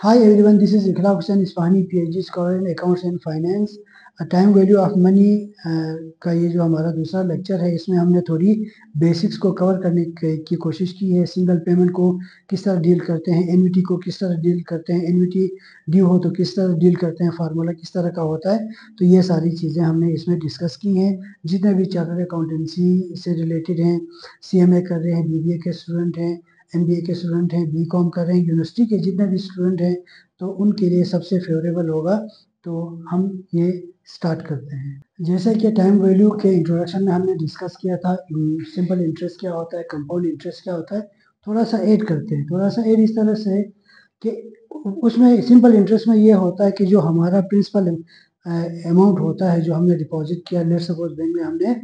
Hi everyone, this is Ikhlaq Hussain Isfahani, PhD scholar in Accounts and Finance. Time value of money का ये जो हमारा दूसरा lecture है, इसमें हमने थोड़ी बेसिक्स को कवर करने की कोशिश की है। सिंगल पेमेंट को किस तरह डील करते हैं, एनवीटी को किस तरह डील करते हैं, एनवीटी ड्यू हो तो किस तरह डील करते हैं, फार्मूला किस तरह का होता है। तो ये सारी चीज़ें हमने इसमें डिस्कस की हैं। जितने भी चार्टर्ड अकाउंटेंसी से रिलेटेड हैं, सीएमए कर रहे हैं, बीबीए के स्टूडेंट हैं, एमबीए के स्टूडेंट हैं, बीकॉम कर रहे हैं, यूनिवर्सिटी के जितने भी स्टूडेंट हैं, तो उनके लिए सबसे फेवरेबल होगा। तो हम ये स्टार्ट करते हैं। जैसे कि टाइम वैल्यू के इंट्रोडक्शन में हमने डिस्कस किया था, सिंपल इंटरेस्ट क्या होता है, कंपाउंड इंटरेस्ट क्या होता है, थोड़ा सा ऐड करते हैं। थोड़ा सा ऐड इस तरह से कि उसमें सिंपल इंटरेस्ट में ये होता है कि जो हमारा प्रिंसिपल अमाउंट होता है, जो हमने डिपॉजिट किया, लेट सपोज बैंक में हमने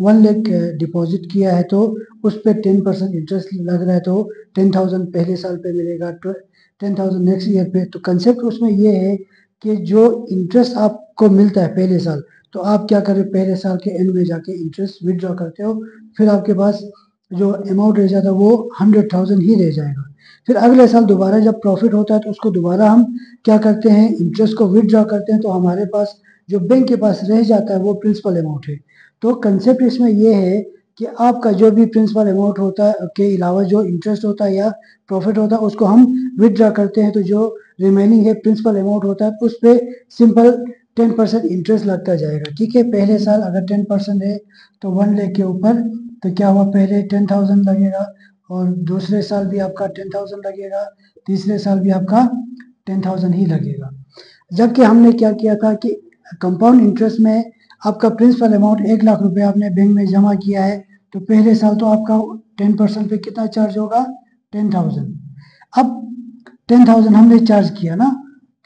1 लाख डिपॉजिट किया है, तो उस पर 10% इंटरेस्ट लग रहा है, तो 10,000 पहले साल पे मिलेगा, 10,000 नेक्स्ट ईयर पे। तो कंसेप्ट उसमें ये है कि जो इंटरेस्ट आपको मिलता है पहले साल, तो आप क्या करें, पहले साल के एंड में जाके इंटरेस्ट विड्रॉ करते हो, फिर आपके पास जो अमाउंट रह जाता है वो 100,000 ही रह जाएगा। फिर अगले साल दोबारा जब प्रॉफिट होता है तो उसको दोबारा हम क्या करते हैं, इंटरेस्ट को विड्रॉ करते हैं, तो हमारे पास जो बैंक के पास रह जाता है वो प्रिंसिपल अमाउंट है। तो कंसेप्ट इसमें ये है कि आपका जो भी प्रिंसिपल अमाउंट होता है के अलावा जो इंटरेस्ट होता है या प्रॉफिट होता है उसको हम विड्रॉ करते हैं, तो जो रिमेनिंग है प्रिंसिपल अमाउंट होता है उस पर सिंपल 10% इंटरेस्ट लगता जाएगा। ठीक है, पहले साल अगर 10% है तो 1 लाख के ऊपर तो क्या हुआ, पहले 10,000 लगेगा, और दूसरे साल भी आपका 10,000 लगेगा, तीसरे साल भी आपका 10,000 ही लगेगा। जबकि हमने क्या किया था कि कंपाउंड इंटरेस्ट में आपका प्रिंसिपल अमाउंट 1 लाख रुपए आपने बैंक में जमा किया है, तो पहले साल तो आपका 10% पे कितना चार्ज होगा, 10,000। अब 10,000 हमने चार्ज किया ना,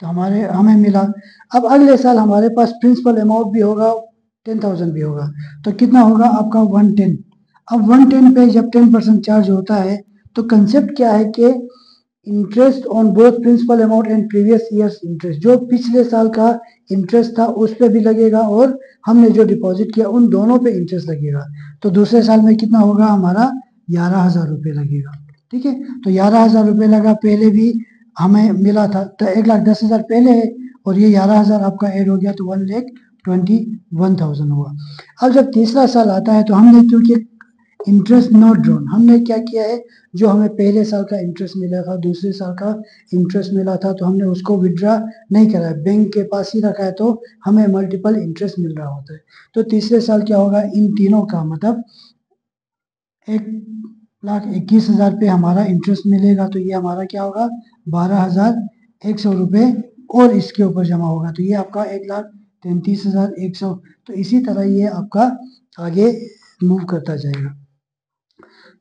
तो हमें मिला। अब अगले साल हमारे पास प्रिंसिपल अमाउंट भी होगा, 10,000 भी होगा, तो कितना होगा आपका 110। अब 110 पे जब 10% चार्ज होता है, तो कंसेप्ट क्या है कि interest on both principal amount and previous years interest, जो पिछले साल का इंटरेस्ट था उस पर भी लगेगा और हमने जो डिपॉजिट किया उन दोनों पे इंटरेस्ट लगेगा। तो दूसरे साल में कितना होगा हमारा, 11,000 रुपये लगेगा। ठीक है, तो 11,000 रुपये लगा, पहले भी हमें मिला था, तो 1,10,000 पहले है और ये 11,000 आपका ऐड हो गया, तो 1,21,000 हुआ। अब जब तीसरा साल आता है तो हमने क्योंकि इंटरेस्ट नॉट ड्रॉन, हमने क्या किया है, जो हमें पहले साल का इंटरेस्ट मिला था, दूसरे साल का इंटरेस्ट मिला था, तो हमने उसको विड्रॉ नहीं करा है, बैंक के पास ही रखा है, तो हमें मल्टीपल इंटरेस्ट मिल रहा होता है। तो तीसरे साल क्या होगा, इन तीनों का मतलब 1,21,000 पे हमारा इंटरेस्ट मिलेगा, तो ये हमारा क्या होगा, 12,100 रुपये और इसके ऊपर जमा होगा, तो ये आपका 1,33,100। तो इसी तरह ये आपका आगे मूव करता जाएगा।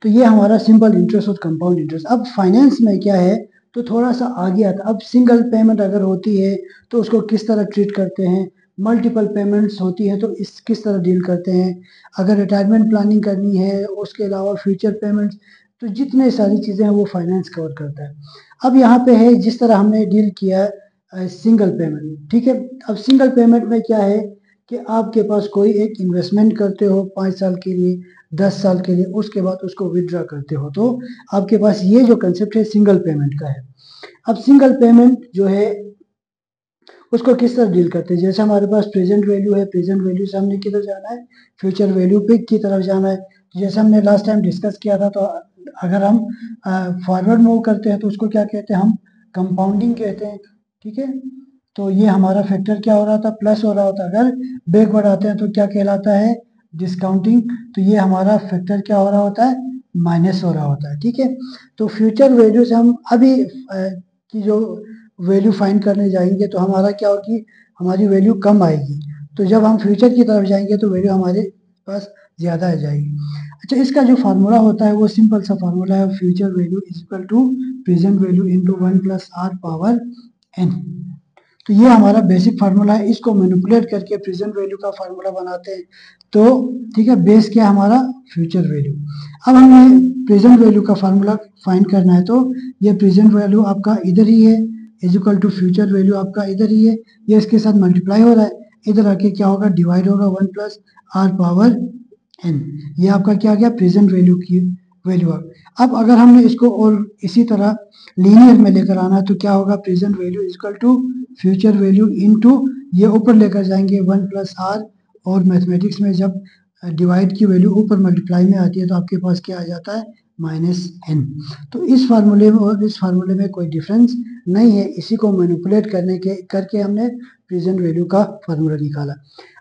तो ये हमारा सिंपल इंटरेस्ट और कंपाउंड इंटरेस्ट। अब फाइनेंस में क्या है, तो थोड़ा सा आगे आता। अब सिंगल पेमेंट अगर होती है तो उसको किस तरह ट्रीट करते हैं, मल्टीपल पेमेंट्स होती है तो इस किस तरह डील करते हैं, अगर रिटायरमेंट प्लानिंग करनी है, उसके अलावा फ्यूचर पेमेंट्स, तो जितने सारी चीज़ें हैं वो फाइनेंस कवर करता है। अब यहाँ पे है जिस तरह हमने डील किया सिंगल पेमेंट। ठीक है, अब सिंगल पेमेंट में क्या है कि आपके पास कोई एक इन्वेस्टमेंट करते हो 5 साल के लिए, 10 साल के लिए, उसके बाद उसको विड्रॉ करते हो, तो आपके पास ये जो कंसेप्ट है सिंगल पेमेंट का है। अब सिंगल पेमेंट जो है उसको किस तरह डील करते हैं, जैसे हमारे पास प्रेजेंट वैल्यू है, प्रेजेंट वैल्यू से हमने किधर जाना है, फ्यूचर वैल्यू पे की तरफ जाना है। जैसे हमने लास्ट टाइम डिस्कस किया था, तो अगर हम फॉरवर्ड मूव करते हैं तो उसको क्या कहते हैं, हम कंपाउंडिंग कहते हैं। ठीक है, तो ये हमारा फैक्टर क्या हो रहा था, प्लस हो रहा होता। अगर बैकवर्ड आते हैं तो क्या कहलाता है, डिस्काउंटिंग। तो ये हमारा फैक्टर क्या हो रहा होता है, माइनस हो रहा होता है। ठीक है, तो फ्यूचर वैल्यू से हम अभी की जो वैल्यू फाइंड करने जाएंगे तो हमारा क्या होगी, हमारी वैल्यू कम आएगी। तो जब हम फ्यूचर की तरफ जाएंगे तो वैल्यू हमारे पास ज़्यादा आ जाएगी। अच्छा, इसका जो फार्मूला होता है वो सिंपल सा फार्मूला है, future value is equal to present value into 1 plus R power N. तो ये हमारा बेसिक फार्मूला है, इसको मैनिपुलेट करके प्रेजेंट वैल्यू का फार्मूला बनाते हैं। तो ठीक है, बेस क्या हमारा, फ्यूचर वैल्यू। अब हमें प्रेजेंट वैल्यू का फार्मूला फाइंड करना है, तो ये प्रेजेंट वैल्यू आपका इधर ही है, is equal to future value आपका इधर ही है, ये इसके साथ मल्टीप्लाई हो रहा है, इधर आके क्या होगा, डिवाइड होगा 1 प्लस आर पावर एन। ये आपका क्या गया, प्रेजेंट वैल्यू की वैल्यू। अब अगर हमने इसको और इसी तरह लीनियर में लेकर आना है तो क्या होगा, present value equal to future value into ये ऊपर लेकर जाएंगे 1+r, और मैथमेटिक्स में जब डिवाइड की वैल्यू ऊपर मल्टीप्लाई में आती है तो आपके पास क्या आ जाता है, -n। तो इस फार्मूले में और इस फार्मूले में कोई डिफरेंस नहीं है, इसी को मैनिपुलेट करके हमने प्रेजेंट वैल्यू का फार्मूला निकाला।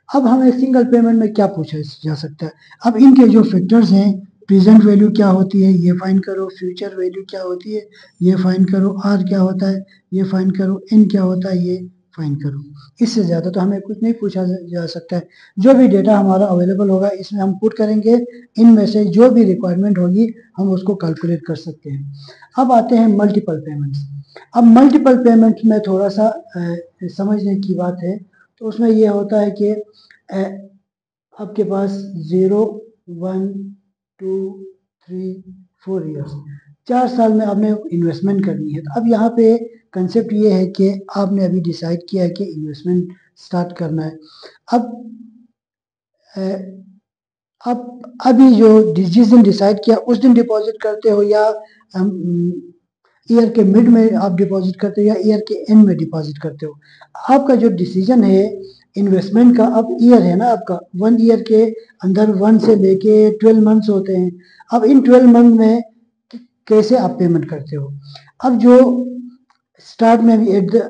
अब हमें सिंगल पेमेंट में क्या पूछा जा सकता है, अब इनके जो फैक्टर्स हैं, प्रेजेंट वैल्यू क्या होती है ये फाइंड करो, फ्यूचर वैल्यू क्या होती है ये फाइंड करो, आर क्या होता है ये फाइंड करो, एन क्या होता है ये फाइंड करो। इससे ज़्यादा तो हमें कुछ नहीं पूछा जा सकता है। जो भी डेटा हमारा अवेलेबल होगा इसमें हम पुट करेंगे, इनमें से जो भी रिक्वायरमेंट होगी हम उसको कैलकुलेट कर सकते हैं। अब आते हैं मल्टीपल पेमेंट्स। अब मल्टीपल पेमेंट में थोड़ा सा समझने की बात है, तो उसमें ये होता है कि आपके पास 0, 1, 2, 3, 4 ईयर्स, 4 साल में आपने इन्वेस्टमेंट करनी है। तो अब यहाँ पे कंसेप्ट ये है कि आपने अभी डिसाइड किया है कि इन्वेस्टमेंट स्टार्ट करना है। अब अभी जो जिस दिन डिसाइड किया उस दिन डिपॉजिट करते हो, या ईयर के मिड में आप डिपॉजिट करते हो, या ईयर के एंड में डिपॉजिट करते हो। आपका जो डिसीजन है इन्वेस्टमेंट का, अब ईयर है ना आपका, 1 ईयर के अंदर 1 से लेके 12 मंथ्स होते हैं। अब इन 12 मंथ में कैसे आप पेमेंट करते हो। अब जो स्टार्ट में भी एट द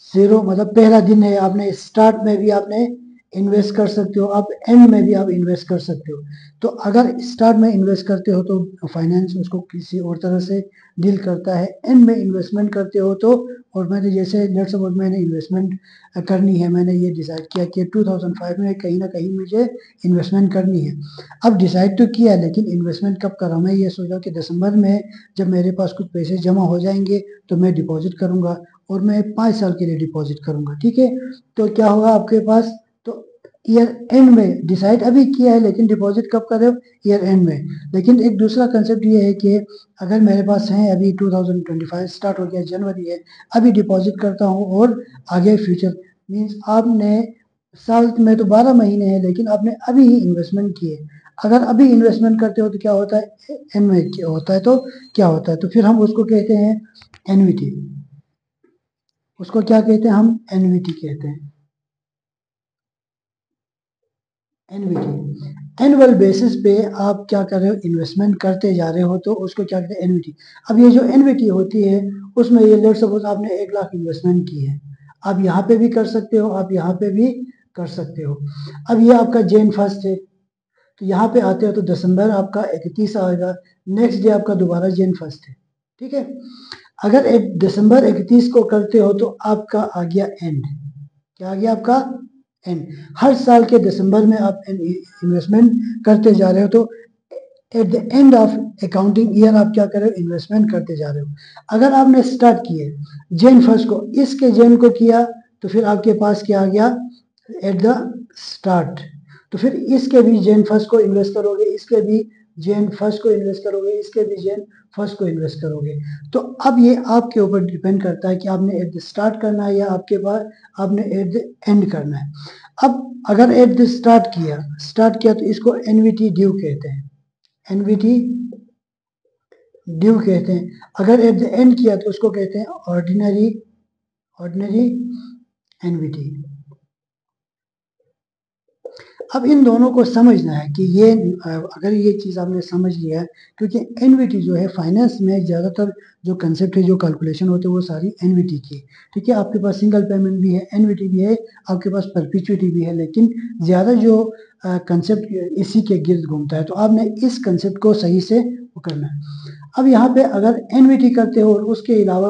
0 मतलब पहला दिन है, आपने स्टार्ट में भी आपने इन्वेस्ट कर सकते हो, आप एंड में भी आप इन्वेस्ट कर सकते हो। तो अगर स्टार्ट में इन्वेस्ट करते हो तो फाइनेंस उसको किसी और तरह से डील करता है, एंड में इन्वेस्टमेंट करते हो तो, और मैंने जैसे लेट्स सपोज मैंने इन्वेस्टमेंट करनी है, मैंने ये डिसाइड किया कि 2005 में कहीं ना कहीं मुझे इन्वेस्टमेंट करनी है। अब डिसाइड तो किया, लेकिन इन्वेस्टमेंट कब करा, मैं ये सोचा कि दिसंबर में जब मेरे पास कुछ पैसे जमा हो जाएंगे तो मैं डिपॉजिट करूंगा, और मैं 5 साल के लिए डिपॉजिट करूंगा, ठीक है। तो क्या होगा आपके पास, तो ईयर एंड में डिसाइड अभी किया है, लेकिन डिपॉजिट कब कर रहे हो, ईयर एंड में। लेकिन एक दूसरा कंसेप्ट ये है कि अगर मेरे पास है अभी 2025 स्टार्ट हो गया, जनवरी है, अभी डिपॉजिट करता हूँ और आगे फ्यूचर मीन्स आपने साल में तो 12 महीने हैं, लेकिन आपने अभी ही इन्वेस्टमेंट किए। अगर अभी इन्वेस्टमेंट करते हो तो क्या होता है, एन में क्या होता है, तो क्या होता है, तो फिर हम उसको कहते हैं एन्युटी। उसको क्या कहते हैं, हम एन्युटी कहते हैं, एन्युटी। एनुअल बेसिस पे आप क्या कर रहे हो, इन्वेस्टमेंट करते जा रहे हो, तो उसको क्या कहते हैं, एन्युटी। अब ये जो एन्युटी होती है उसमें ये लेट्स सपोज आपने 1 लाख इन्वेस्टमेंट की है, आप यहाँ पे भी कर सकते हो, आप यहाँ पे भी कर सकते हो। अब ये आपका जैन फर्स्ट है, तो यहाँ पे आते हो तो दिसंबर आपका 31 आएगा, नेक्स्ट डे आपका दोबारा जैन फर्स्ट है, ठीक है। अगर एक दिसंबर 31 को करते हो तो आपका आ गया एंड, क्या आ गया आपका एंड। हर साल के दिसंबर में आप इन्वेस्टमेंट करते जा रहे हो, तो at the end of accounting year आप क्या कर रहे हो, इन्वेस्टमेंट करते जा रहे हो। अगर आपने स्टार्ट किए जैन फर्स्ट को, इसके जैन को किया, तो फिर आपके पास क्या आ गया, एट द स्टार्ट। तो फिर इसके भी जैन फर्स्ट को इन्वेस्ट करोगे, इसके भी जैन फर्स्ट को इन्वेस्ट करोगे, इसके भी जैन फर्स्ट को इन्वेस्ट करोगे। तो अब ये आपके ऊपर डिपेंड करता है कि आपने एट द स्टार्ट करना है या आपके पास आपने एट द एंड करना है। अब अगर एट द स्टार्ट किया तो इसको एनवीटी ड्यू कहते हैं, एनवीटी ड्यू कहते हैं। अगर एट द एंड किया तो उसको कहते हैं ऑर्डिनरी एनवीटी। अब इन दोनों को समझना है कि ये अगर ये चीज़ आपने समझ लिया है, क्योंकि एनवीटी जो है फाइनेंस में ज़्यादातर जो कंसेप्ट है, जो कैलकुलेशन होते हैं वो सारी एनवीटी की, ठीक है। आपके पास सिंगल पेमेंट भी है, एनवीटी भी है, आपके पास परपिचुइटी भी है, लेकिन ज़्यादा जो कंसेप्ट इसी के गिर्द घूमता है, तो आपने इस कंसेप्ट को सही से वो करना है। अब यहाँ पे अगर एनवीटी करते हो और उसके अलावा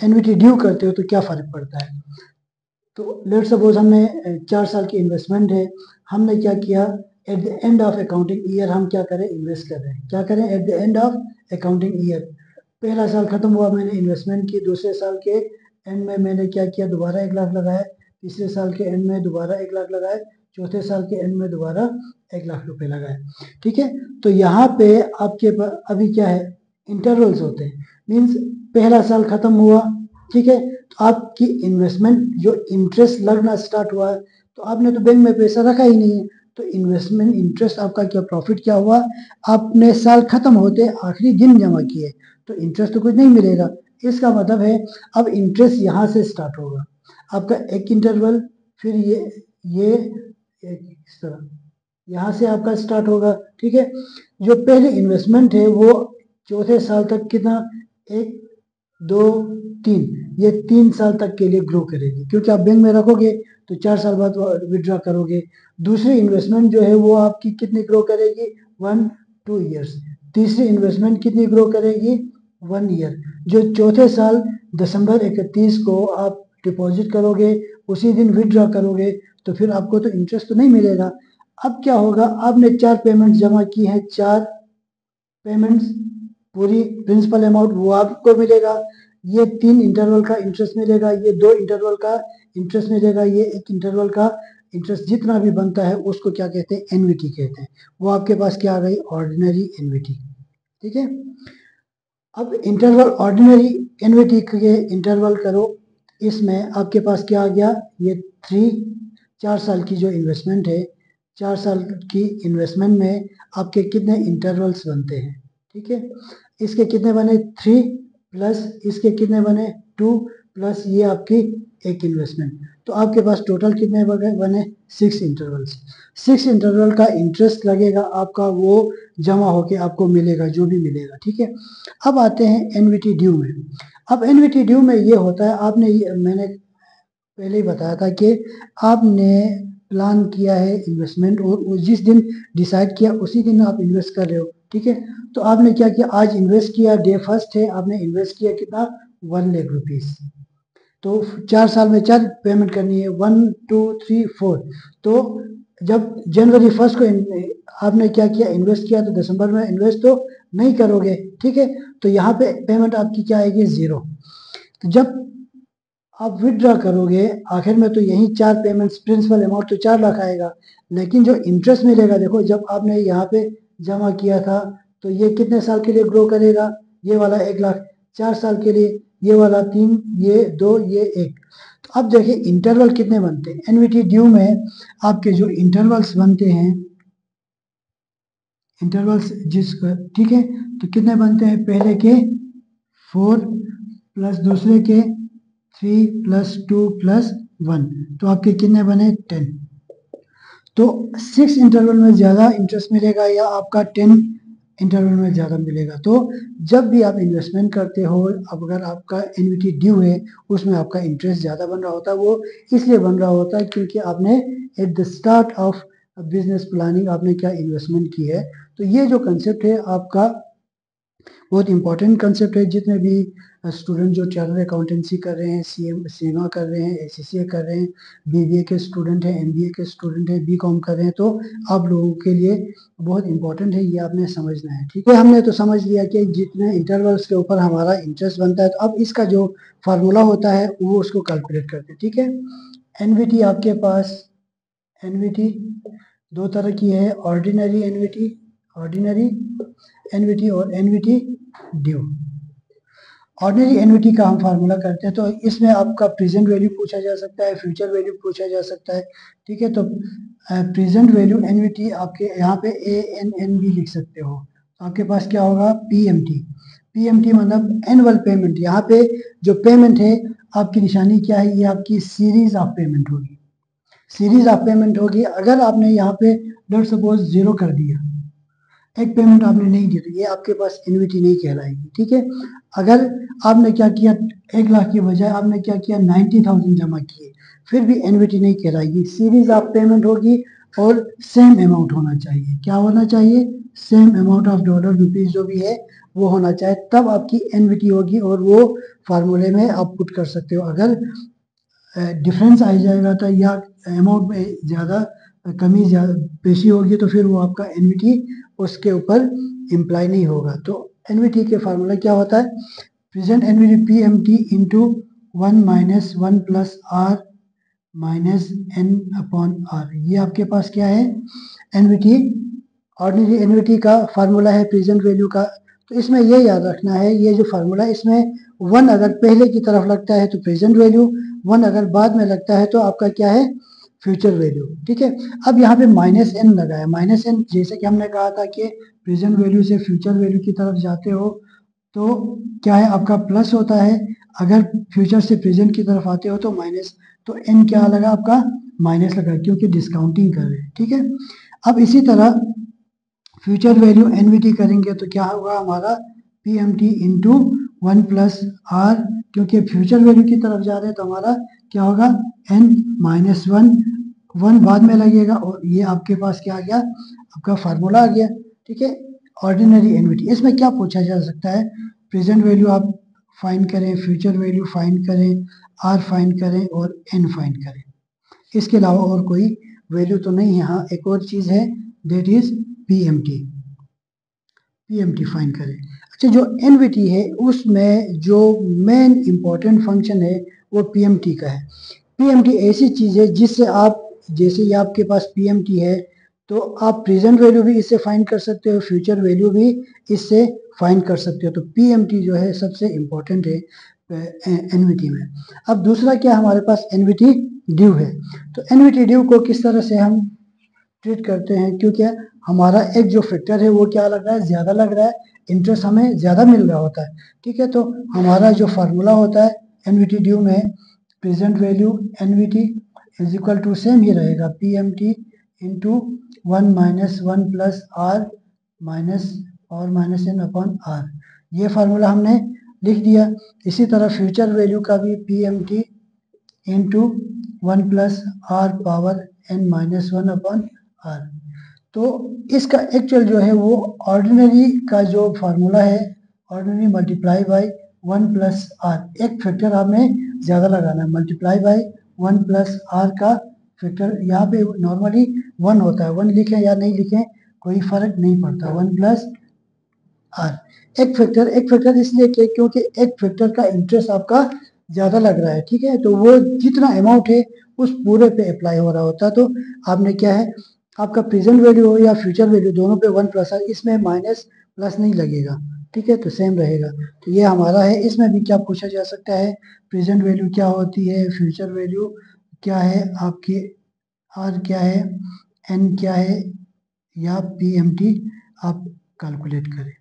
एनवीटी ड्यू करते हो तो क्या फ़र्क पड़ता है। तो लेट सपोज हमने 4 साल की इन्वेस्टमेंट है, हमने क्या किया, at the end of accounting year हम क्या करें, इन्वेस्ट कर रहे हैं, क्या करें, at the end of accounting year. पहला साल खत्म हुआ, मैंने इन्वेस्टमेंट की, दूसरे साल के एंड में मैंने क्या किया, दोबारा 1 लाख लगाया, तीसरे साल के एंड में दोबारा 1 लाख लगाए, चौथे साल के एंड में दोबारा 1 लाख रुपए लगाए, ठीक है। तो यहाँ पे आपके पास अभी क्या है, इंटरवल्स होते हैं, मीन्स पहला साल खत्म हुआ, ठीक है, तो आपकी इन्वेस्टमेंट जो इंटरेस्ट लगना स्टार्ट हुआ है, तो आपने तो बैंक में पैसा रखा ही नहीं है, तो इन्वेस्टमेंट इंटरेस्ट आपका क्या प्रॉफिट क्या हुआ, आपने साल खत्म होते आखिरी दिन जमा किए तो इंटरेस्ट तो कुछ नहीं मिलेगा। इसका मतलब है अब इंटरेस्ट यहाँ से स्टार्ट होगा, आपका एक इंटरवल, फिर ये इस तरह यहाँ से आपका स्टार्ट होगा। ठीक है, जो पहले इन्वेस्टमेंट है वो चौथे साल तक कितना, 1 2 3, ये 3 साल तक के लिए ग्रो करेगी, क्योंकि आप बैंक में रखोगे तो 4 साल बाद विड्रॉ करोगे। दूसरी इन्वेस्टमेंट जो है वो आपकी कितनी ग्रो करेगी, 1-2 ईयर्स। तीसरी इन्वेस्टमेंट कितनी ग्रो करेगी, 1 ईयर। जो चौथे साल दिसंबर 31 को आप डिपॉजिट करोगे, उसी दिन विड्रॉ करोगे, तो फिर आपको तो इंटरेस्ट तो नहीं मिलेगा। अब क्या होगा, आपने 4 पेमेंट जमा की है, 4 पेमेंट्स, पूरी प्रिंसिपल अमाउंट वो आपको मिलेगा, ये 3 इंटरवल का इंटरेस्ट मिलेगा, ये 2 इंटरवल का इंटरेस्ट मिलेगा, ये 1 इंटरवल का इंटरेस्ट, जितना भी बनता है उसको क्या कहते हैं, एनवीटी कहते हैं। वो आपके पास क्या आ गई, ऑर्डिनरी एनवीटी। ठीक है, अब इंटरवल ऑर्डिनरी एनवीटी के इंटरवल करो, इसमें आपके पास क्या आ गया, ये 4 साल की जो इन्वेस्टमेंट है, 4 साल की इन्वेस्टमेंट में आपके कितने इंटरवल्स बनते हैं। ठीक है, इसके कितने बने, 3 प्लस इसके कितने बने, 2 प्लस ये आपकी एक इन्वेस्टमेंट, तो आपके पास टोटल कितने बने, 6 इंटरवल्स। 6 इंटरवल का इंटरेस्ट लगेगा आपका, वो जमा होके आपको मिलेगा जो भी मिलेगा। ठीक है, अब आते हैं एनवीटी ड्यू में। अब एनवीटी ड्यू में ये होता है, मैंने पहले ही बताया था कि आपने प्लान किया है इन्वेस्टमेंट और जिस दिन डिसाइड किया उसी दिन आप इन्वेस्ट कर रहे हो। ठीक है, तो आपने क्या किया, आज इन्वेस्ट किया, डे फर्स्ट है, आपने इन्वेस्ट किया कितना, 1 लाख रुपीस। तो 4 साल में 4 पेमेंट करनी है, 1 2 3 4। तो जब जनवरी 1 को आपने क्या किया, इन्वेस्ट किया, तो दिसंबर में इन्वेस्ट तो नहीं करोगे। ठीक है, तो यहाँ पे पेमेंट आपकी क्या आएगी, 0। तो जब आप विड्रॉ करोगे आखिर में तो यही 4 पेमेंट्स, प्रिंसिपल अमाउंट तो 4 लाख आएगा, लेकिन जो इंटरेस्ट मिलेगा, देखो जब आपने यहाँ पे जमा किया था तो ये कितने साल के लिए ग्रो करेगा, ये वाला 1 लाख, 4 साल के लिए, ये वाला 3, ये 2, ये 1। तो अब देखिए इंटरवल कितने बनते हैं एनवीटी ड्यू में, आपके जो इंटरवल्स बनते हैं, इंटरवल्स जिसका, ठीक है, तो कितने बनते हैं, पहले के 4 प्लस दूसरे के 3 प्लस 2 प्लस 1, तो आपके कितने बने, 10। तो 6 इंटरवल में ज़्यादा इंटरेस्ट मिलेगा या आपका 10 इंटरवल में ज़्यादा मिलेगा। तो जब भी आप इन्वेस्टमेंट करते हो, अब अगर आपका एनवीटी ड्यू है, उसमें आपका इंटरेस्ट ज़्यादा बन रहा होता है, वो इसलिए बन रहा होता है क्योंकि आपने at the start of business planning आपने क्या इन्वेस्टमेंट की है। तो ये जो कंसेप्ट है आपका बहुत इंपॉर्टेंट कंसेप्ट है। जितने भी स्टूडेंट जो चार्टर्ड अकाउंटेंसी कर रहे हैं, सीमा कर रहे हैं, एसीसीए कर रहे हैं, बीबीए के स्टूडेंट हैं, एमबीए के स्टूडेंट हैं, बीकॉम कर रहे हैं, तो आप लोगों के लिए बहुत इंपॉर्टेंट है, ये आपने समझना है। ठीक है, हमने तो समझ लिया कि जितने इंटरवल्स के ऊपर हमारा इंटरेस्ट बनता है, तो अब इसका जो फार्मूला होता है वो उसको कैलकुलेट करते हैं। ठीक है, एनवीटी आपके पास, एनवीटी 2 तरह की है, ऑर्डिनरी एनवीटी, ऑर्डिनरी एनवीटी और एनवीटी ड्यू। ऑर्डिनरी एनवीटी का हम फार्मूला करते हैं, तो इसमें आपका प्रेजेंट वैल्यू पूछा जा सकता है, फ्यूचर वैल्यू पूछा जा सकता है। ठीक है, तो प्रेजेंट वैल्यू एनवीटी आपके यहाँ पे ANNB लिख सकते हो, तो आपके पास क्या होगा, PMT। PMT मतलब एनुअल पेमेंट। यहाँ पे जो पेमेंट है आपकी निशानी क्या है, ये आपकी सीरीज ऑफ पेमेंट होगी, सीरीज ऑफ पेमेंट होगी। अगर आपने यहाँ पे लेट्स सपोज 0 कर दिया, एक पेमेंट आपने नहीं दी, तो ये आपके पास एनवीटी नहीं कहलाएगी। ठीक है, अगर आपने क्या किया, 1 लाख की बजाय आपने क्या किया, 90,000 जमा किए, फिर भी एनवीटी नहीं कहलाएगी। सीरीज ऑफ पेमेंट होगी और सेम अमाउंट होना चाहिए। क्या होना चाहिए, same amount of dollar, rupees जो भी है वो होना चाहिए, तब आपकी एनवीटी होगी और वो फार्मूले में आप पुट कर सकते हो। अगर डिफरेंस आ जाएगा तो या अमाउंट में ज़्यादा कमी ज़्यादा पेशी होगी, तो फिर वो आपका एनवीटी उसके ऊपर इम्प्लाई नहीं होगा। तो एनवीटी के फार्मूला क्या होता है, present NVT PMT into 1 minus 1 plus R minus N upon R। ये आपके पास क्या है, एनवीटी, ऑर्डिनरी एनवीटी का फार्मूला है प्रेजेंट वैल्यू का। तो इसमें ये याद रखना है, ये जो फार्मूला है इसमें 1 अगर पहले की तरफ लगता है तो प्रेजेंट वैल्यू, 1 अगर बाद में लगता है तो आपका क्या है, फ्यूचर वैल्यू, ठीक है। अब यहाँ पे माइनस एन लगाया, माइनस एन जैसे कि हमने कहा था कि प्रेजेंट वैल्यू से फ्यूचर वैल्यू की तरफ जाते हो तो क्या है आपका प्लस होता है, अगर फ्यूचर से प्रेजेंट की तरफ आते हो तो माइनस, तो एन क्या लगा आपका माइनस लगा क्योंकि डिस्काउंटिंग कर रहे हैं, ठीक है। अब इसी तरह फ्यूचर वैल्यू एनवीटी करेंगे तो क्या होगा हमारा P M T into 1 plus R, क्योंकि फ्यूचर वैल्यू की तरफ जा रहे हैं तो हमारा क्या होगा एन माइनस वन, वन बाद में लगेगा और ये आपके पास क्या आ गया आपका फार्मूला आ गया, ठीक है। ऑर्डिनरी एनवीटी, इसमें क्या पूछा जा सकता है, प्रेजेंट वैल्यू आप फाइंड करें, फ्यूचर वैल्यू फाइंड करें, आर फाइंड करें और एन फाइंड करें, इसके अलावा और कोई वैल्यू तो नहीं है। हाँ एक और चीज है that is PMT, PMT find करें। अच्छा जो एनवीटी है उसमें जो मेन इंपॉर्टेंट फंक्शन है वो पीएमटी का है। पीएमटी ऐसी चीज है जिससे आप, जैसे ये आपके पास पीएमटी है तो आप प्रेजेंट वैल्यू भी इससे फाइंड कर सकते हो, फ्यूचर वैल्यू भी इससे फाइंड कर सकते हो, तो पीएमटी जो है सबसे इंपॉर्टेंट है एनवीटी में। अब दूसरा क्या हमारे पास एनवीटी ड्यू है, तो एनवीटी ड्यू को किस तरह से हम ट्रीट करते हैं, क्योंकि हमारा एक जो फैक्टर है वो क्या लग रहा है ज्यादा लग रहा है, इंटरेस्ट हमें ज्यादा मिल रहा होता है, ठीक है। तो हमारा जो फार्मूला होता है एनवीटी ड्यू में present value NVT is equal to same ही रहेगा P M T into 1 minus 1 plus R minus और माइनस एन अपॉन आर, ये फार्मूला हमने लिख दिया। इसी तरह फ्यूचर वैल्यू का भी P M T into 1 plus R power N minus 1 upon R, तो इसका एक्चुअल जो है वो ऑर्डिनरी का जो फार्मूला है ordinary multiply by 1 plus R, एक फैक्टर हमें ज्यादा लगाना है, मल्टीप्लाई बाय 1 प्लस आर का फैक्टर यहाँ पे नॉर्मली 1 होता है, 1 लिखें या नहीं लिखें कोई फर्क नहीं पड़ता, 1 प्लस आर। एक फैक्टर इसलिए क्योंकि एक फैक्टर का इंटरेस्ट आपका ज्यादा लग रहा है, ठीक है, तो वो जितना अमाउंट है उस पूरे पे अप्लाई हो रहा होता है, तो आपने क्या है आपका प्रेजेंट वैल्यू हो या फ्यूचर वैल्यू दोनों पे 1 प्लस आर, इसमें माइनस प्लस नहीं लगेगा, ठीक है, तो सेम रहेगा। तो ये हमारा है, इसमें भी क्या पूछा जा सकता है, प्रेजेंट वैल्यू क्या होती है, फ्यूचर वैल्यू क्या है आपकी, आर क्या है, एन क्या है, या पी एम टी आप कैलकुलेट करें।